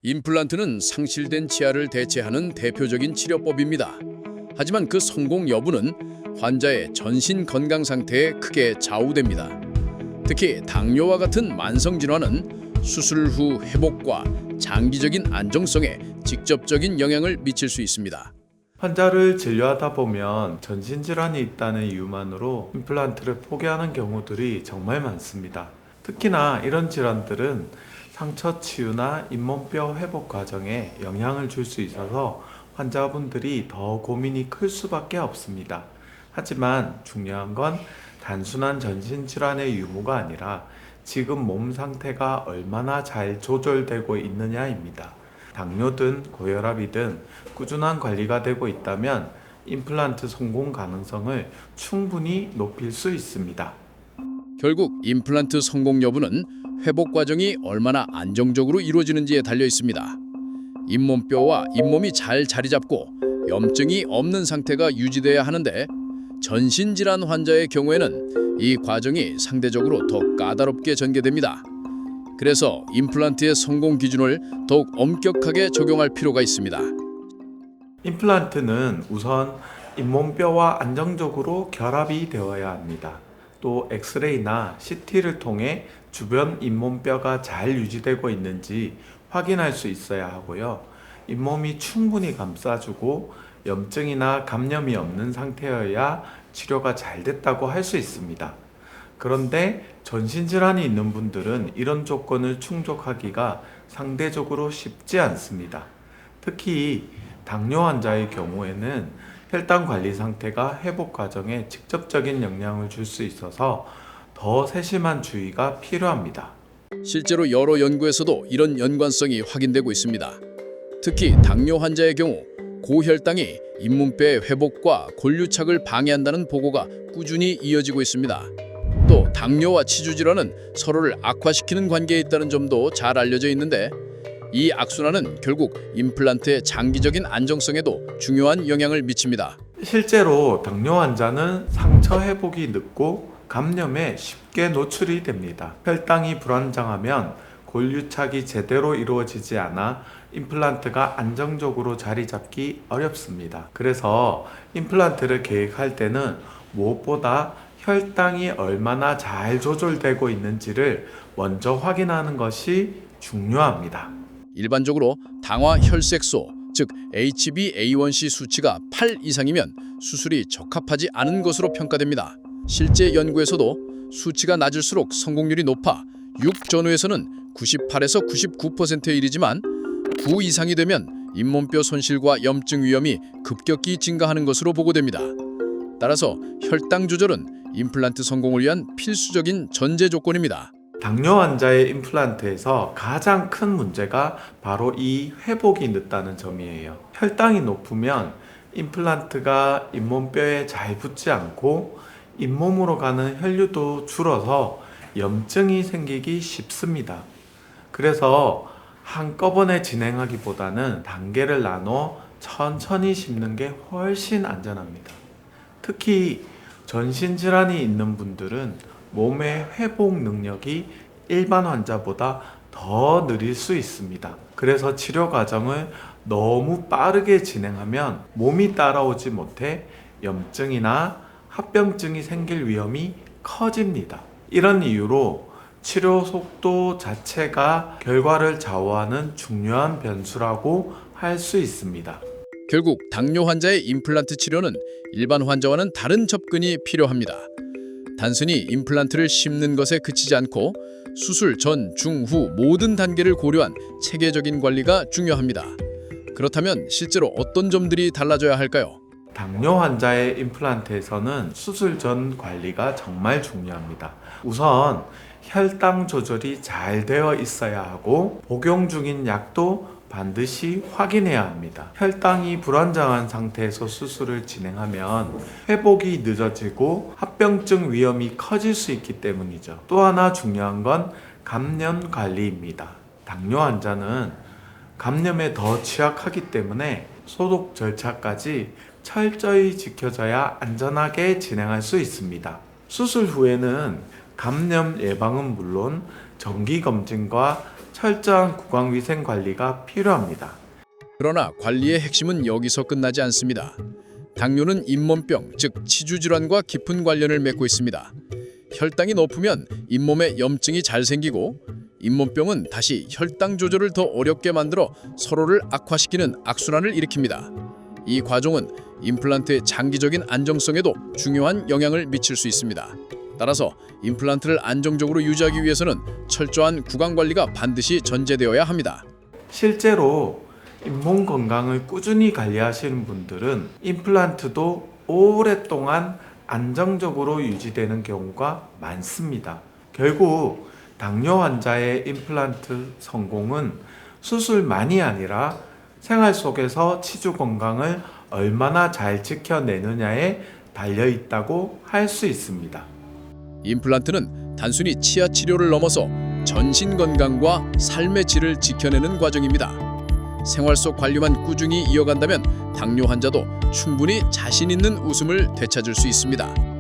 임플란트는 상실된 치아를 대체하는 대표적인 치료법입니다. 하지만 그 성공 여부는 환자의 전신 건강 상태에 크게 좌우됩니다. 특히 당뇨와 같은 만성 질환은 수술 후 회복과 장기적인 안정성에 직접적인 영향을 미칠 수 있습니다. 환자를 진료하다 보면 전신질환이 있다는 이유만으로 임플란트를 포기하는 경우들이 정말 많습니다. 특히나 이런 질환들은 상처 치유나 잇몸뼈 회복 과정에 영향을 줄 수 있어서 환자분들이 더 고민이 클 수밖에 없습니다. 하지만 중요한 건 단순한 전신질환의 유무가 아니라 지금 몸 상태가 얼마나 잘 조절되고 있느냐입니다. 당뇨든 고혈압이든 꾸준한 관리가 되고 있다면 임플란트 성공 가능성을 충분히 높일 수 있습니다. 결국 임플란트 성공 여부는 회복 과정이 얼마나 안정적으로 이루어지는지에 달려 있습니다. 잇몸뼈와 잇몸이 잘 자리 잡고 염증이 없는 상태가 유지돼야 하는데 전신 질환 환자의 경우에는 이 과정이 상대적으로 더 까다롭게 전개됩니다. 그래서 임플란트의 성공 기준을 더욱 엄격하게 적용할 필요가 있습니다. 임플란트는 우선 잇몸뼈와 안정적으로 결합이 되어야 합니다. 또 엑스레이나 CT를 통해 주변 잇몸뼈가 잘 유지되고 있는지 확인할 수 있어야 하고요. 잇몸이 충분히 감싸주고 염증이나 감염이 없는 상태여야 치료가 잘 됐다고 할 수 있습니다. 그런데 전신질환이 있는 분들은 이런 조건을 충족하기가 상대적으로 쉽지 않습니다. 특히 당뇨 환자의 경우에는 혈당 관리 상태가 회복 과정에 직접적인 영향을 줄 수 있어서 더 세심한 주의가 필요합니다. 실제로 여러 연구에서도 이런 연관성이 확인되고 있습니다. 특히 당뇨 환자의 경우 고혈당이 잇몸뼈의 회복과 골유착을 방해한다는 보고가 꾸준히 이어지고 있습니다. 또 당뇨와 치주 질환은 서로를 악화시키는 관계에 있다는 점도 잘 알려져 있는데 이 악순환은 결국 임플란트의 장기적인 안정성에도 중요한 영향을 미칩니다. 실제로 당뇨 환자는 상처 회복이 늦고 감염에 쉽게 노출이 됩니다. 혈당이 불안정하면 골유착이 제대로 이루어지지 않아 임플란트가 안정적으로 자리 잡기 어렵습니다. 그래서 임플란트를 계획할 때는 무엇보다 혈당이 얼마나 잘 조절되고 있는지를 먼저 확인하는 것이 중요합니다. 일반적으로 당화 혈색소, 즉 HbA1c 수치가 8 이상이면 수술이 적합하지 않은 것으로 평가됩니다. 실제 연구에서도 수치가 낮을수록 성공률이 높아 6 전후에서는 98에서 99%에 이르지만 9 이상이 되면 잇몸뼈 손실과 염증 위험이 급격히 증가하는 것으로 보고됩니다. 따라서 혈당 조절은 임플란트 성공을 위한 필수적인 전제 조건입니다. 당뇨 환자의 임플란트에서 가장 큰 문제가 바로 이 회복이 늦다는 점이에요. 혈당이 높으면 임플란트가 잇몸뼈에 잘 붙지 않고 잇몸으로 가는 혈류도 줄어서 염증이 생기기 쉽습니다. 그래서 한꺼번에 진행하기보다는 단계를 나눠 천천히 심는 게 훨씬 안전합니다. 특히 전신질환이 있는 분들은 몸의 회복 능력이 일반 환자보다 더 느릴 수 있습니다. 그래서 치료 과정을 너무 빠르게 진행하면 몸이 따라오지 못해 염증이나 합병증이 생길 위험이 커집니다. 이런 이유로 치료 속도 자체가 결과를 좌우하는 중요한 변수라고 할 수 있습니다. 결국 당뇨 환자의 임플란트 치료는 일반 환자와는 다른 접근이 필요합니다. 단순히 임플란트를 심는 것에 그치지 않고 수술 전, 중, 후 모든 단계를 고려한 체계적인 관리가 중요합니다. 그렇다면 실제로 어떤 점들이 달라져야 할까요? 당뇨 환자의 임플란트에서는 수술 전 관리가 정말 중요합니다. 우선 혈당 조절이 잘 되어 있어야 하고 복용 중인 약도 반드시 확인해야 합니다. 혈당이 불안정한 상태에서 수술을 진행하면 회복이 늦어지고 합병증 위험이 커질 수 있기 때문이죠. 또 하나 중요한 건 감염 관리입니다. 당뇨 환자는 감염에 더 취약하기 때문에 소독 절차까지 철저히 지켜져야 안전하게 진행할 수 있습니다. 수술 후에는 감염 예방은 물론 정기검진과 철저한 구강위생 관리가 필요합니다. 그러나 관리의 핵심은 여기서 끝나지 않습니다. 당뇨는 잇몸병, 즉 치주질환과 깊은 관련을 맺고 있습니다. 혈당이 높으면 잇몸에 염증이 잘 생기고 잇몸병은 다시 혈당 조절을 더 어렵게 만들어 서로를 악화시키는 악순환을 일으킵니다. 이 과정은 임플란트의 장기적인 안정성에도 중요한 영향을 미칠 수 있습니다. 따라서 임플란트를 안정적으로 유지하기 위해서는 철저한 구강 관리가 반드시 전제되어야 합니다. 실제로 잇몸 건강을 꾸준히 관리하시는 분들은 임플란트도 오랫동안 안정적으로 유지되는 경우가 많습니다. 결국 당뇨 환자의 임플란트 성공은 수술만이 아니라 생활 속에서 치주 건강을 얼마나 잘 지켜내느냐에 달려 있다고 할 수 있습니다. 임플란트는 단순히 치아 치료를 넘어서 전신 건강과 삶의 질을 지켜내는 과정입니다. 생활 속 관리만 꾸준히 이어간다면 당뇨 환자도 충분히 자신 있는 웃음을 되찾을 수 있습니다.